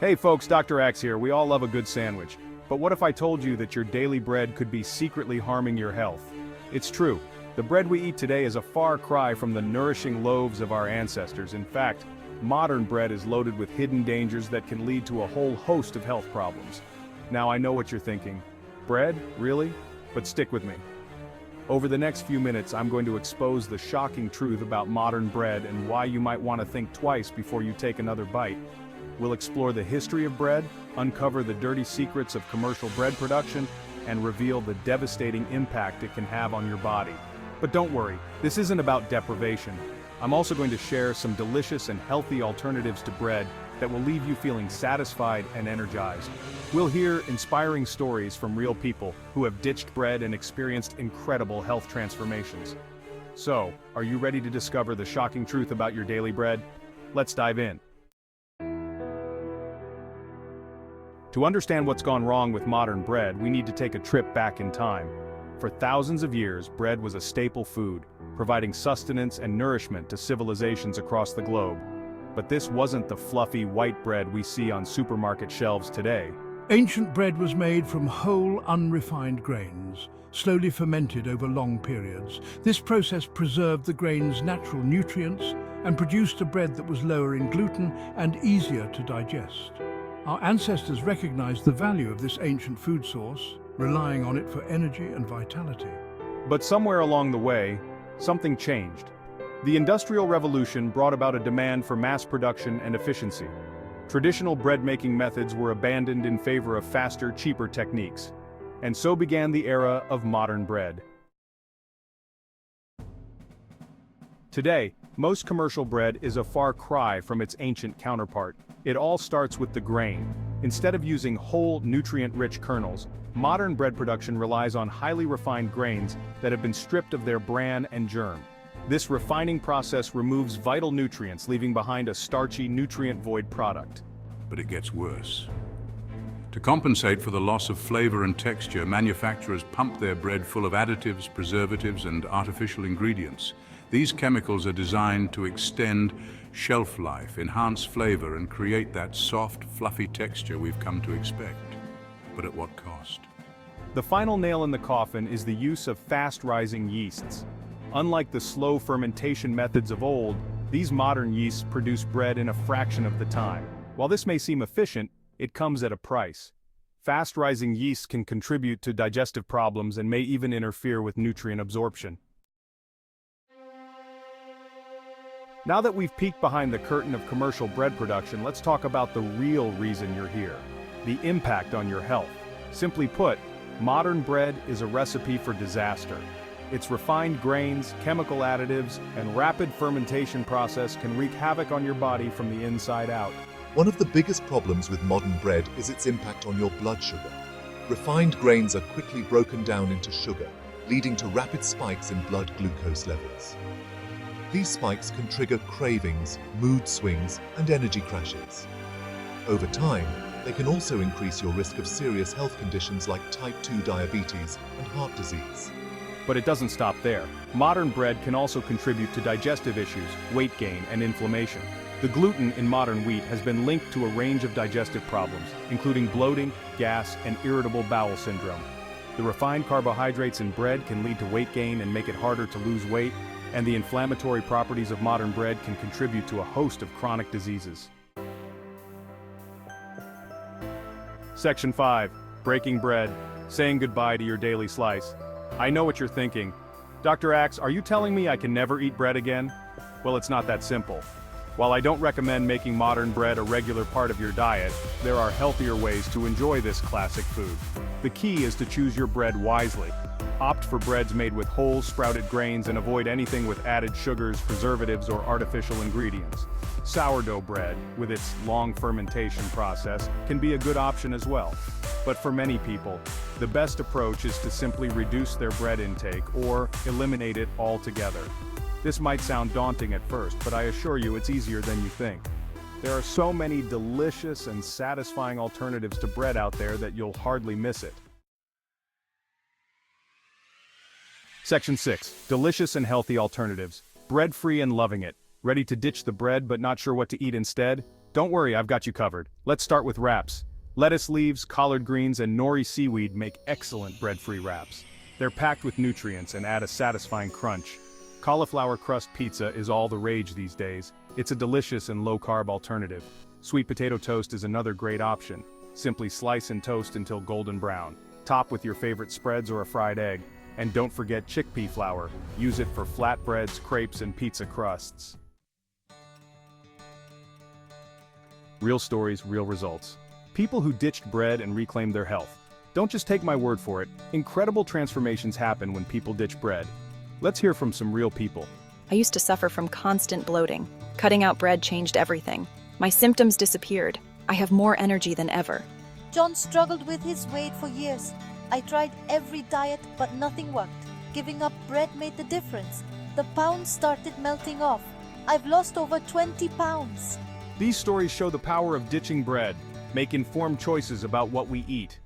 Hey folks, Dr. Axe here. We all love a good sandwich. But what if I told you that your daily bread could be secretly harming your health? It's true. The bread we eat today is a far cry from the nourishing loaves of our ancestors. In fact, modern bread is loaded with hidden dangers that can lead to a whole host of health problems. Now I know what you're thinking. Bread? Really? But stick with me. Over the next few minutes, I'm going to expose the shocking truth about modern bread and why you might want to think twice before you take another bite. We'll explore the history of bread, uncover the dirty secrets of commercial bread production, and reveal the devastating impact it can have on your body. But don't worry, this isn't about deprivation. I'm also going to share some delicious and healthy alternatives to bread that will leave you feeling satisfied and energized. We'll hear inspiring stories from real people who have ditched bread and experienced incredible health transformations. So, are you ready to discover the shocking truth about your daily bread? Let's dive in. To understand what's gone wrong with modern bread, we need to take a trip back in time. For thousands of years, bread was a staple food, providing sustenance and nourishment to civilizations across the globe. But this wasn't the fluffy white bread we see on supermarket shelves today. Ancient bread was made from whole, unrefined grains, slowly fermented over long periods. This process preserved the grain's natural nutrients and produced a bread that was lower in gluten and easier to digest. Our ancestors recognized the value of this ancient food source, relying on it for energy and vitality. But somewhere along the way, something changed. The Industrial Revolution brought about a demand for mass production and efficiency. Traditional bread-making methods were abandoned in favor of faster, cheaper techniques. And so began the era of modern bread. Today, most commercial bread is a far cry from its ancient counterpart. It all starts with the grain. Instead of using whole, nutrient-rich kernels, modern bread production relies on highly refined grains that have been stripped of their bran and germ. This refining process removes vital nutrients, leaving behind a starchy, nutrient-void product. But it gets worse. To compensate for the loss of flavor and texture, manufacturers pump their bread full of additives, preservatives, and artificial ingredients. These chemicals are designed to extend shelf life, enhance flavor, and create that soft, fluffy texture we've come to expect. But at what cost? The final nail in the coffin is the use of fast-rising yeasts. Unlike the slow fermentation methods of old, these modern yeasts produce bread in a fraction of the time. While this may seem efficient, it comes at a price. Fast-rising yeasts can contribute to digestive problems and may even interfere with nutrient absorption. Now that we've peeked behind the curtain of commercial bread production, let's talk about the real reason you're here: the impact on your health. Simply put, modern bread is a recipe for disaster. Its refined grains, chemical additives, and rapid fermentation process can wreak havoc on your body from the inside out. One of the biggest problems with modern bread is its impact on your blood sugar. Refined grains are quickly broken down into sugar, leading to rapid spikes in blood glucose levels. These spikes can trigger cravings, mood swings, and energy crashes. Over time, they can also increase your risk of serious health conditions like type 2 diabetes and heart disease. But it doesn't stop there. Modern bread can also contribute to digestive issues, weight gain, and inflammation. The gluten in modern wheat has been linked to a range of digestive problems, including bloating, gas, and irritable bowel syndrome. The refined carbohydrates in bread can lead to weight gain and make it harder to lose weight, and the inflammatory properties of modern bread can contribute to a host of chronic diseases. Section 5. Breaking bread. Saying goodbye to your daily slice. I know what you're thinking. Dr. Axe, are you telling me I can never eat bread again? Well, it's not that simple. While I don't recommend making modern bread a regular part of your diet, there are healthier ways to enjoy this classic food. The key is to choose your bread wisely. Opt for breads made with whole, sprouted grains and avoid anything with added sugars, preservatives, or artificial ingredients. Sourdough bread, with its long fermentation process, can be a good option as well. But for many people, the best approach is to simply reduce their bread intake or eliminate it altogether. This might sound daunting at first, but I assure you it's easier than you think. There are so many delicious and satisfying alternatives to bread out there that you'll hardly miss it. Section 6. Delicious and healthy alternatives. Bread-free and loving it. Ready to ditch the bread but not sure what to eat instead? Don't worry, I've got you covered. Let's start with wraps. Lettuce leaves, collard greens, and nori seaweed make excellent bread-free wraps. They're packed with nutrients and add a satisfying crunch. Cauliflower crust pizza is all the rage these days. It's a delicious and low-carb alternative. Sweet potato toast is another great option. Simply slice and toast until golden brown. Top with your favorite spreads or a fried egg. And don't forget chickpea flour. Use it for flatbreads, crepes, and pizza crusts. Real stories, real results. People who ditched bread and reclaimed their health. Don't just take my word for it. Incredible transformations happen when people ditch bread. Let's hear from some real people. I used to suffer from constant bloating. Cutting out bread changed everything. My symptoms disappeared. I have more energy than ever. John struggled with his weight for years. I tried every diet, but nothing worked. Giving up bread made the difference. The pounds started melting off. I've lost over 20 pounds. These stories show the power of ditching bread. Make informed choices about what we eat.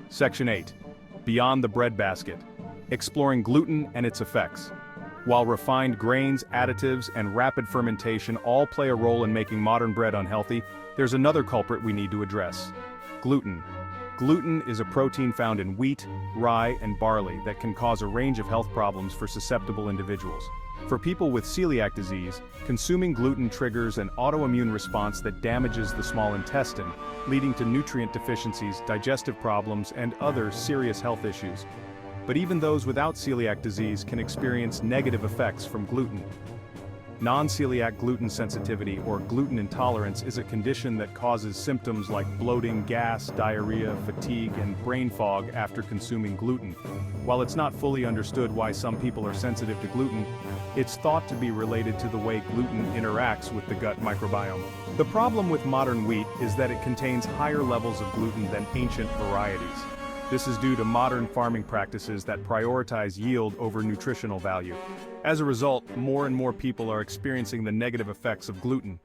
Section 8. Beyond the breadbasket. Exploring gluten and its effects. While refined grains, additives, and rapid fermentation all play a role in making modern bread unhealthy, there's another culprit we need to address. Gluten. Gluten is a protein found in wheat, rye, and barley that can cause a range of health problems for susceptible individuals. For people with celiac disease, consuming gluten triggers an autoimmune response that damages the small intestine, leading to nutrient deficiencies, digestive problems, and other serious health issues. But even those without celiac disease can experience negative effects from gluten. Non-celiac gluten sensitivity or gluten intolerance is a condition that causes symptoms like bloating, gas, diarrhea, fatigue, and brain fog after consuming gluten. While it's not fully understood why some people are sensitive to gluten, it's thought to be related to the way gluten interacts with the gut microbiome. The problem with modern wheat is that it contains higher levels of gluten than ancient varieties. This is due to modern farming practices that prioritize yield over nutritional value. As a result, more and more people are experiencing the negative effects of gluten.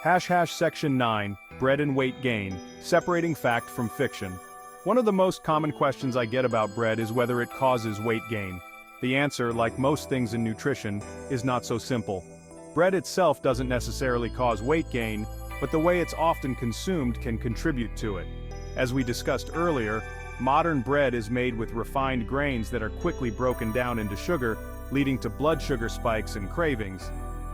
Section 9, Bread and Weight Gain, Separating Fact from Fiction. One of the most common questions I get about bread is whether it causes weight gain. The answer, like most things in nutrition, is not so simple. Bread itself doesn't necessarily cause weight gain, but the way it's often consumed can contribute to it. As we discussed earlier, modern bread is made with refined grains that are quickly broken down into sugar, leading to blood sugar spikes and cravings.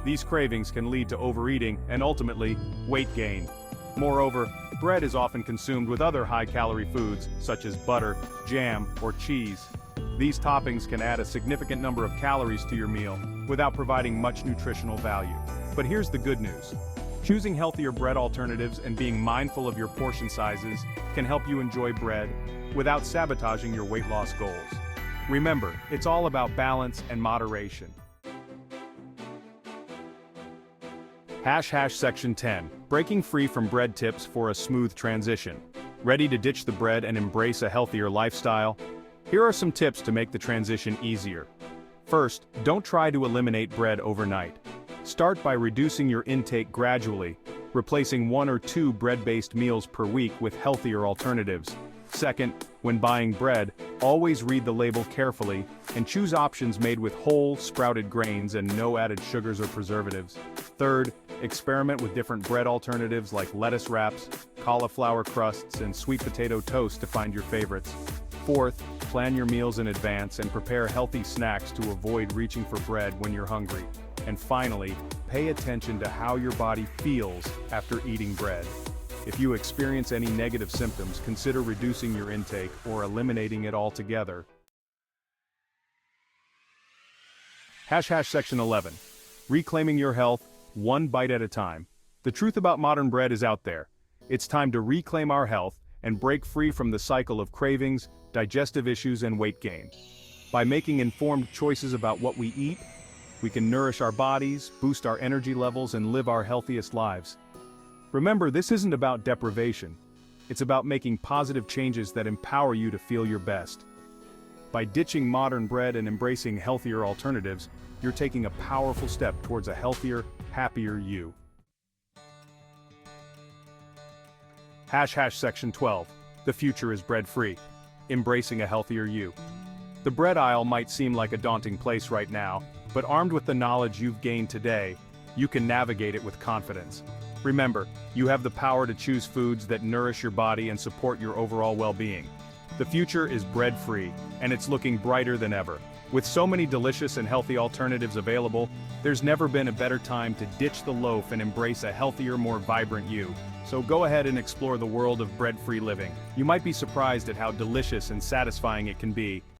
These cravings can lead to overeating and ultimately, weight gain. Moreover, bread is often consumed with other high-calorie foods, such as butter, jam, or cheese. These toppings can add a significant number of calories to your meal, without providing much nutritional value. But here's the good news. Choosing healthier bread alternatives and being mindful of your portion sizes can help you enjoy bread without sabotaging your weight loss goals. Remember, it's all about balance and moderation. Section 10. Breaking free from bread tips for a smooth transition. Ready to ditch the bread and embrace a healthier lifestyle? Here are some tips to make the transition easier. First, don't try to eliminate bread overnight. Start by reducing your intake gradually, replacing 1 or 2 bread-based meals per week with healthier alternatives. Second, when buying bread, always read the label carefully and choose options made with whole, sprouted grains and no added sugars or preservatives. Third, experiment with different bread alternatives like lettuce wraps, cauliflower crusts, and sweet potato toast to find your favorites. Fourth, plan your meals in advance and prepare healthy snacks to avoid reaching for bread when you're hungry. And finally, pay attention to how your body feels after eating bread. If you experience any negative symptoms, consider reducing your intake or eliminating it altogether. Section 11. Reclaiming your health, one bite at a time. The truth about modern bread is out there. It's time to reclaim our health and break free from the cycle of cravings, digestive issues, and weight gain. By making informed choices about what we eat, we can nourish our bodies, boost our energy levels, and live our healthiest lives. Remember, this isn't about deprivation. It's about making positive changes that empower you to feel your best. By ditching modern bread and embracing healthier alternatives, you're taking a powerful step towards a healthier, happier you. Section 12. The future is bread-free. Embracing a healthier you. The bread aisle might seem like a daunting place right now, But armed with the knowledge you've gained today, you can navigate it with confidence. Remember, you have the power to choose foods that nourish your body and support your overall well-being. The future is bread-free, and it's looking brighter than ever. With so many delicious and healthy alternatives available, there's never been a better time to ditch the loaf and embrace a healthier, more vibrant you. So go ahead and explore the world of bread-free living. You might be surprised at how delicious and satisfying it can be.